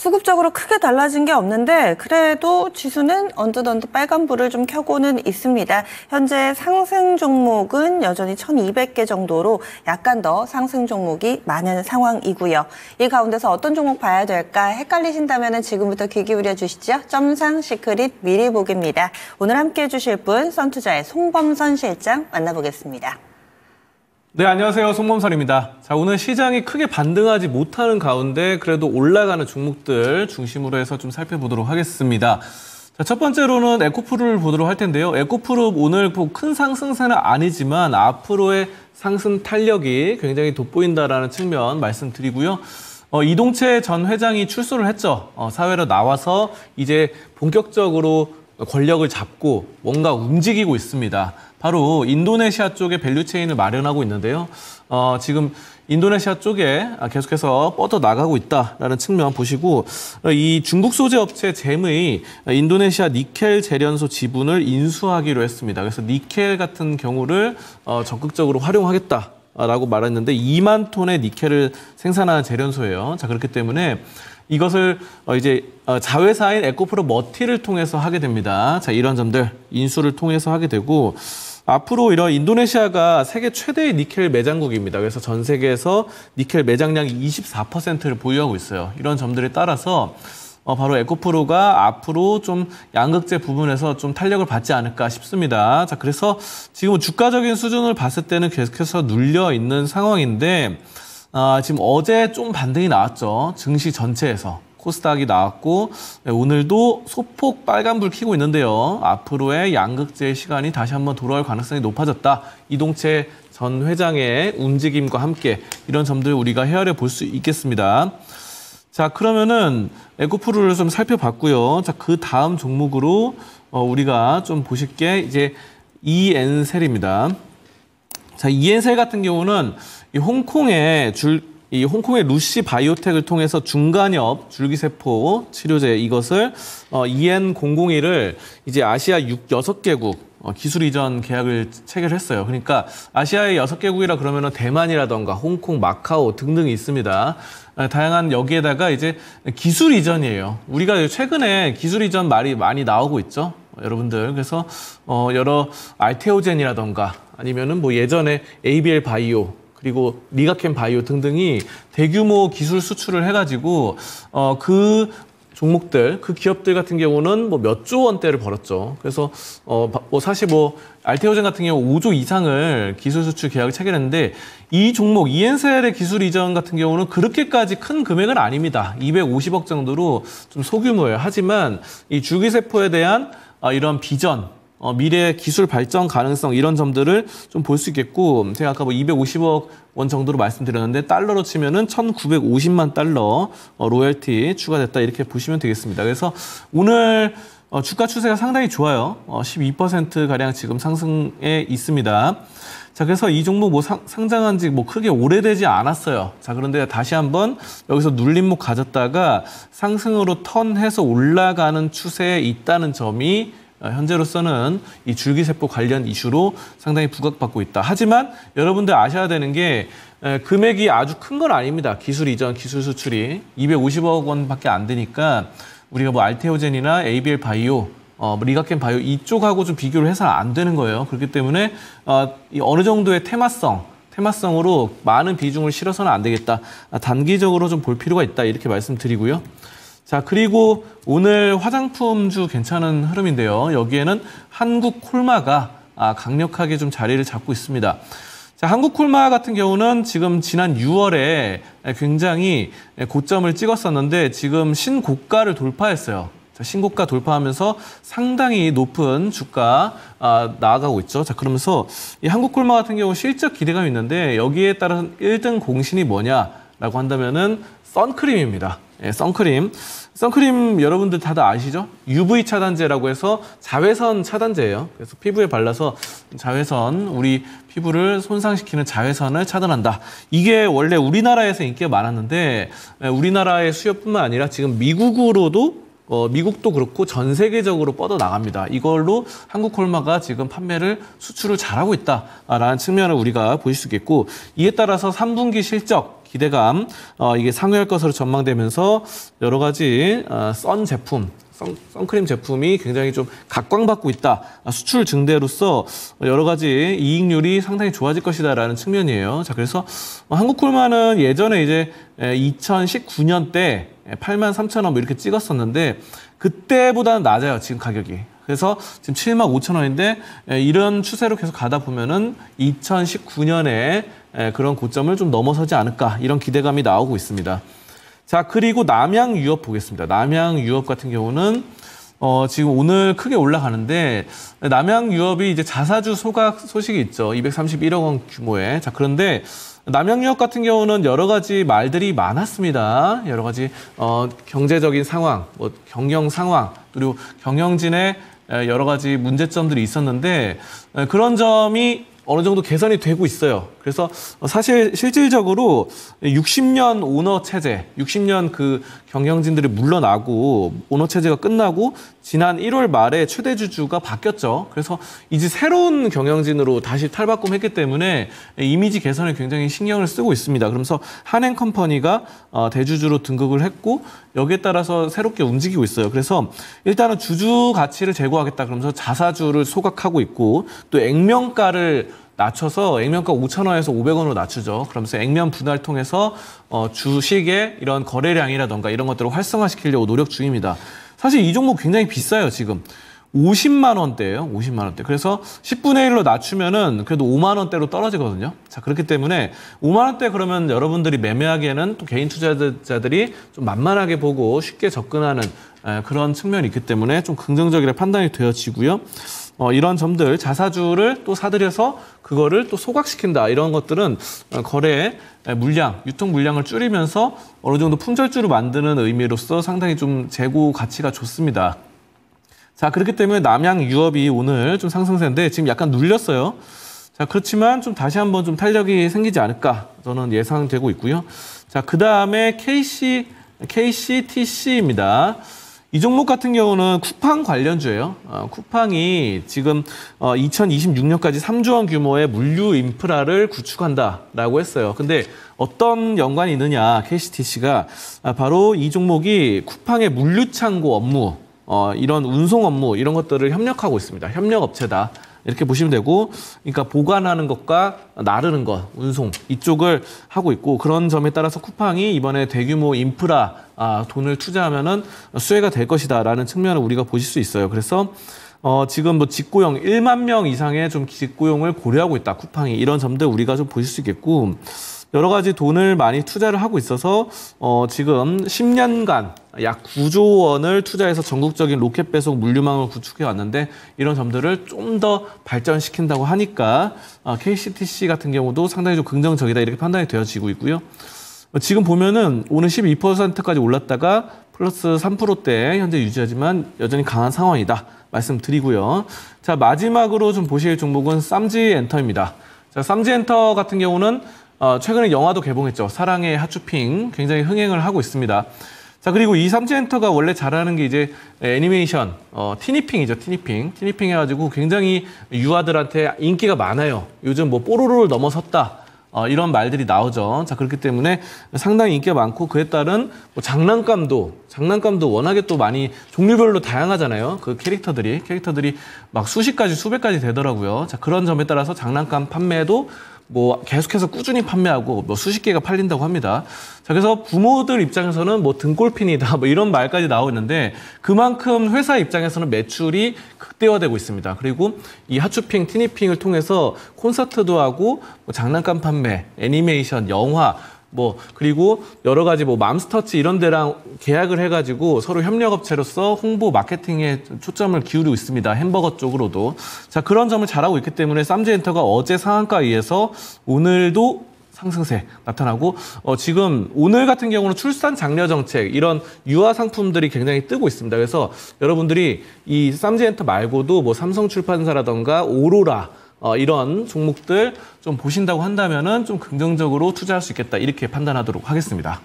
수급적으로 크게 달라진 게 없는데 그래도 지수는 언뜻 빨간불을 좀 켜고는 있습니다. 현재 상승 종목은 여전히 1,200개 정도로 약간 더 상승 종목이 많은 상황이고요. 이 가운데서 어떤 종목 봐야 될까 헷갈리신다면 지금부터 귀 기울여 주시죠. 점상 시크릿 미리 보기입니다. 오늘 함께해 주실 분 선투자의 송범선 실장 만나보겠습니다. 네, 안녕하세요. 송범선입니다. 자, 오늘 시장이 크게 반등하지 못하는 가운데 그래도 올라가는 종목들 중심으로 해서 좀 살펴보도록 하겠습니다. 자, 첫 번째로는 에코프루를 보도록 할 텐데요. 에코프루 오늘 큰 상승세는 아니지만 앞으로의 상승 탄력이 굉장히 돋보인다라는 측면 말씀드리고요. 이동채 전 회장이 출소를 했죠. 사회로 나와서 이제 본격적으로 권력을 잡고 뭔가 움직이고 있습니다. 바로 인도네시아 쪽에 밸류체인을 마련하고 있는데요. 지금 인도네시아 쪽에 계속해서 뻗어나가고 있다라는 측면 보시고 이 중국 소재 업체 잼의 인도네시아 니켈 재련소 지분을 인수하기로 했습니다. 그래서 니켈 같은 경우를 적극적으로 활용하겠다라고 말했는데 2만 톤의 니켈을 생산하는 재련소예요. 자, 그렇기 때문에 이것을 이제 자회사인 에코프로 머티를 통해서 하게 됩니다. 자, 이런 점들 인수를 통해서 하게 되고 앞으로 이런 인도네시아가 세계 최대의 니켈 매장국입니다. 그래서 전 세계에서 니켈 매장량이 24%를 보유하고 있어요. 이런 점들에 따라서 바로 에코프로가 앞으로 좀 양극재 부분에서 좀 탄력을 받지 않을까 싶습니다. 자, 그래서 지금 주가적인 수준을 봤을 때는 계속해서 눌려 있는 상황인데 지금 어제 좀 반등이 나왔죠. 증시 전체에서. 코스닥이 나왔고 오늘도 소폭 빨간불 켜고 있는데요. 앞으로의 양극재의 시간이 다시 한번 돌아올 가능성이 높아졌다. 이동채 전 회장의 움직임과 함께 이런 점들 우리가 헤아려 볼 수 있겠습니다. 자, 그러면은 에코프루를 좀 살펴봤고요. 자, 그 다음 종목으로 우리가 좀 보실 게 이제 이엔셀입니다. 자, 이엔셀 같은 경우는 이 홍콩의 루시 바이오텍을 통해서 중간엽 줄기세포 치료제 이것을 EN001을 이제 아시아 6개국 기술 이전 계약을 체결했어요. 그러니까 아시아의 6개국이라 그러면은 대만이라던가 홍콩, 마카오 등등이 있습니다. 다양한 여기에다가 이제 기술 이전이에요. 우리가 최근에 기술 이전 말이 많이 나오고 있죠. 여러분들. 그래서 여러 알테오젠이라던가 아니면은 뭐 예전에 ABL 바이오 그리고 리가켄 바이오 등등이 대규모 기술 수출을 해가지고 그 종목들, 그 기업들 같은 경우는 뭐 몇 조 원대를 벌었죠. 그래서 뭐 사실 뭐 알테오젠 같은 경우 5조 이상을 기술 수출 계약을 체결했는데 이 종목 이엔셀의 기술 이전 같은 경우는 그렇게까지 큰 금액은 아닙니다. 250억 정도로 좀 소규모예요. 하지만 이 줄기세포에 대한 이런 비전, 미래 기술 발전 가능성 이런 점들을 좀 볼 수 있겠고 제가 아까 뭐 250억 원 정도로 말씀드렸는데 달러로 치면은 1,950만 달러 로열티 추가됐다 이렇게 보시면 되겠습니다. 그래서 오늘 주가 추세가 상당히 좋아요. 12%가량 지금 상승에 있습니다. 자, 그래서 이 종목 뭐 상장한 지 뭐 크게 오래되지 않았어요. 자, 그런데 다시 한번 여기서 눌림목 가졌다가 상승으로 턴해서 올라가는 추세에 있다는 점이 현재로서는 이 줄기세포 관련 이슈로 상당히 부각받고 있다. 하지만 여러분들 아셔야 되는 게 금액이 아주 큰 건 아닙니다. 기술 이전, 기술 수출이 250억 원밖에 안 되니까 우리가 뭐 알테오젠이나 ABL 바이오, 리가켄 바이오 이쪽하고 좀 비교를 해서는 안 되는 거예요. 그렇기 때문에 어느 정도의 테마성으로 많은 비중을 실어서는 안 되겠다. 단기적으로 좀 볼 필요가 있다. 이렇게 말씀드리고요. 자, 그리고 오늘 화장품주 괜찮은 흐름인데요. 여기에는 한국콜마가 강력하게 좀 자리를 잡고 있습니다. 자, 한국콜마 같은 경우는 지금 지난 6월에 굉장히 고점을 찍었었는데 지금 신고가를 돌파했어요. 자, 신고가 돌파하면서 상당히 높은 주가 나아가고 있죠. 자, 그러면서 이 한국콜마 같은 경우 실적 기대감이 있는데 여기에 따른 1등 공신이 뭐냐라고 한다면은 선크림입니다. 예, 선크림 여러분들 다들 아시죠? UV 차단제라고 해서 자외선 차단제예요. 그래서 피부에 발라서 자외선, 우리 피부를 손상시키는 자외선을 차단한다. 이게 원래 우리나라에서 인기가 많았는데 우리나라의 수요뿐만 아니라 지금 미국으로도 미국도 그렇고 전 세계적으로 뻗어나갑니다. 이걸로 한국콜마가 지금 수출을 잘하고 있다라는 측면을 우리가 보실 수 있겠고 이에 따라서 3분기 실적 기대감 이게 상회할 것으로 전망되면서 여러 가지 선크림 제품이 굉장히 좀 각광받고 있다. 수출 증대로서 여러 가지 이익률이 상당히 좋아질 것이다라는 측면이에요. 자, 그래서 한국콜마는 예전에 이제 2019년 때 83,000원 뭐 이렇게 찍었었는데 그때보다는 낮아요. 지금 가격이. 그래서 지금 75,000원인데 이런 추세로 계속 가다 보면은 2019년에 그런 고점을 좀 넘어서지 않을까 이런 기대감이 나오고 있습니다. 자, 그리고 남양유업 보겠습니다. 남양유업 같은 경우는 지금 오늘 크게 올라가는데 남양유업이 이제 자사주 소각 소식이 있죠. 231억 원 규모의. 자, 그런데 남양유업 같은 경우는 여러 가지 말들이 많았습니다. 여러 가지 경제적인 상황, 뭐 경영 상황, 그리고 경영진의 여러 가지 문제점들이 있었는데 그런 점이 어느 정도 개선이 되고 있어요. 그래서 사실 실질적으로 60년 오너 체제, 60년 그 경영진들이 물러나고 오너 체제가 끝나고 지난 1월 말에 최대 주주가 바뀌었죠. 그래서 이제 새로운 경영진으로 다시 탈바꿈했기 때문에 이미지 개선에 굉장히 신경을 쓰고 있습니다. 그러면서 한행컴퍼니가 대주주로 등극을 했고 여기에 따라서 새롭게 움직이고 있어요. 그래서 일단은 주주 가치를 제고하겠다 그러면서 자사주를 소각하고 있고 또 액면가를 낮춰서 액면가 5,000원에서 500원으로 낮추죠. 그러면서 액면 분할 통해서 주식의 이런 거래량이라던가 이런 것들을 활성화시키려고 노력 중입니다. 사실 이 종목 굉장히 비싸요, 지금. 50만 원대예요. 50만 원대. 그래서 10분의 1로 낮추면은 그래도 5만 원대로 떨어지거든요. 자, 그렇기 때문에 5만 원대 그러면 여러분들이 매매하기에는 또 개인 투자자들이 좀 만만하게 보고 쉽게 접근하는 그런 측면이 있기 때문에 좀 긍정적이라 판단이 되어지고요. 이런 점들 자사주를 또 사들여서 그거를 또 소각시킨다. 이런 것들은 거래 물량, 유통 물량을 줄이면서 어느 정도 품절주를 만드는 의미로서 상당히 좀 재고 가치가 좋습니다. 자, 그렇기 때문에 남양유업이 오늘 좀 상승세인데 지금 약간 눌렸어요. 자, 그렇지만 좀 다시 한번 좀 탄력이 생기지 않을까 저는 예상되고 있고요. 자, 그 다음에 KCTC입니다. 이 종목 같은 경우는 쿠팡 관련주예요. 쿠팡이 지금 2026년까지 3조 원 규모의 물류 인프라를 구축한다라고 했어요. 근데 어떤 연관이 있느냐, KCTC가 바로 이 종목이 쿠팡의 물류 창고 업무, 이런 운송 업무 이런 것들을 협력하고 있습니다. 협력업체다. 이렇게 보시면 되고, 그러니까 보관하는 것과 나르는 것, 운송 이쪽을 하고 있고 그런 점에 따라서 쿠팡이 이번에 대규모 인프라 돈을 투자하면은 수혜가 될 것이다라는 측면을 우리가 보실 수 있어요. 그래서 지금 뭐 직고용 1만 명 이상의 좀 직고용을 고려하고 있다. 쿠팡이 이런 점들 우리가 좀 보실 수 있겠고. 여러 가지 돈을 많이 투자를 하고 있어서 지금 10년간 약 9조 원을 투자해서 전국적인 로켓 배송 물류망을 구축해 왔는데 이런 점들을 좀 더 발전시킨다고 하니까 KCTC 같은 경우도 상당히 좀 긍정적이다 이렇게 판단이 되어지고 있고요. 지금 보면은 오늘 12%까지 올랐다가 플러스 3%대 현재 유지하지만 여전히 강한 상황이다 말씀드리고요. 자, 마지막으로 좀 보실 종목은 쌈지엔터입니다. 자, 쌈지엔터 같은 경우는 최근에 영화도 개봉했죠. 사랑의 핫쇼핑 굉장히 흥행을 하고 있습니다. 자, 그리고 이 쌈지엔터가 원래 잘하는 게 이제 애니메이션, 티니핑이죠. 티니핑 해가지고 굉장히 유아들한테 인기가 많아요. 요즘 뭐 뽀로로를 넘어섰다. 이런 말들이 나오죠. 자, 그렇기 때문에 상당히 인기가 많고 그에 따른 뭐 장난감도 워낙에 또 많이 종류별로 다양하잖아요. 그 캐릭터들이 막 수십 가지, 수백 가지 되더라고요. 자, 그런 점에 따라서 장난감 판매도 뭐 계속해서 꾸준히 판매하고 뭐 수십 개가 팔린다고 합니다. 자, 그래서 부모들 입장에서는 뭐 등골핀이다 뭐 이런 말까지 나오고 있는데 그만큼 회사 입장에서는 매출이 극대화되고 있습니다. 그리고 이 핫쇼핑, 티니핑을 통해서 콘서트도 하고 뭐 장난감 판매, 애니메이션, 영화 뭐 그리고 여러 가지 뭐 맘스터치 이런 데랑 계약을 해가지고 서로 협력업체로서 홍보 마케팅에 초점을 기울이고 있습니다. 햄버거 쪽으로도. 자, 그런 점을 잘하고 있기 때문에 쌈지엔터가 어제 상한가에 의해서 오늘도 상승세 나타나고 지금 오늘 같은 경우는 출산 장려 정책 이런 유아 상품들이 굉장히 뜨고 있습니다. 그래서 여러분들이 이 쌈지엔터 말고도 뭐 삼성출판사라던가 오로라 이런 종목들 좀 보신다고 한다면은 좀 긍정적으로 투자할 수 있겠다 이렇게 판단하도록 하겠습니다.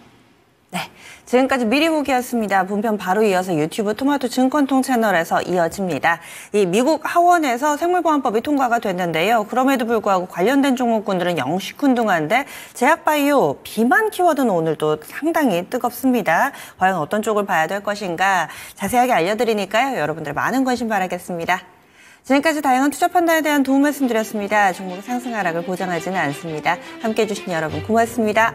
네. 지금까지 미리 보기였습니다. 본편 바로 이어서 유튜브 토마토 증권통 채널에서 이어집니다. 이 미국 하원에서 생물보안법이 통과가 됐는데요. 그럼에도 불구하고 관련된 종목군들은 영시큰둥한데 제약바이오, 비만 키워드는 오늘도 상당히 뜨겁습니다. 과연 어떤 쪽을 봐야 될 것인가 자세하게 알려드리니까요. 여러분들 많은 관심 바라겠습니다. 지금까지 다양한 투자 판단에 대한 도움 말씀드렸습니다. 종목의 상승 하락을 보장하지는 않습니다. 함께해 주신 여러분 고맙습니다.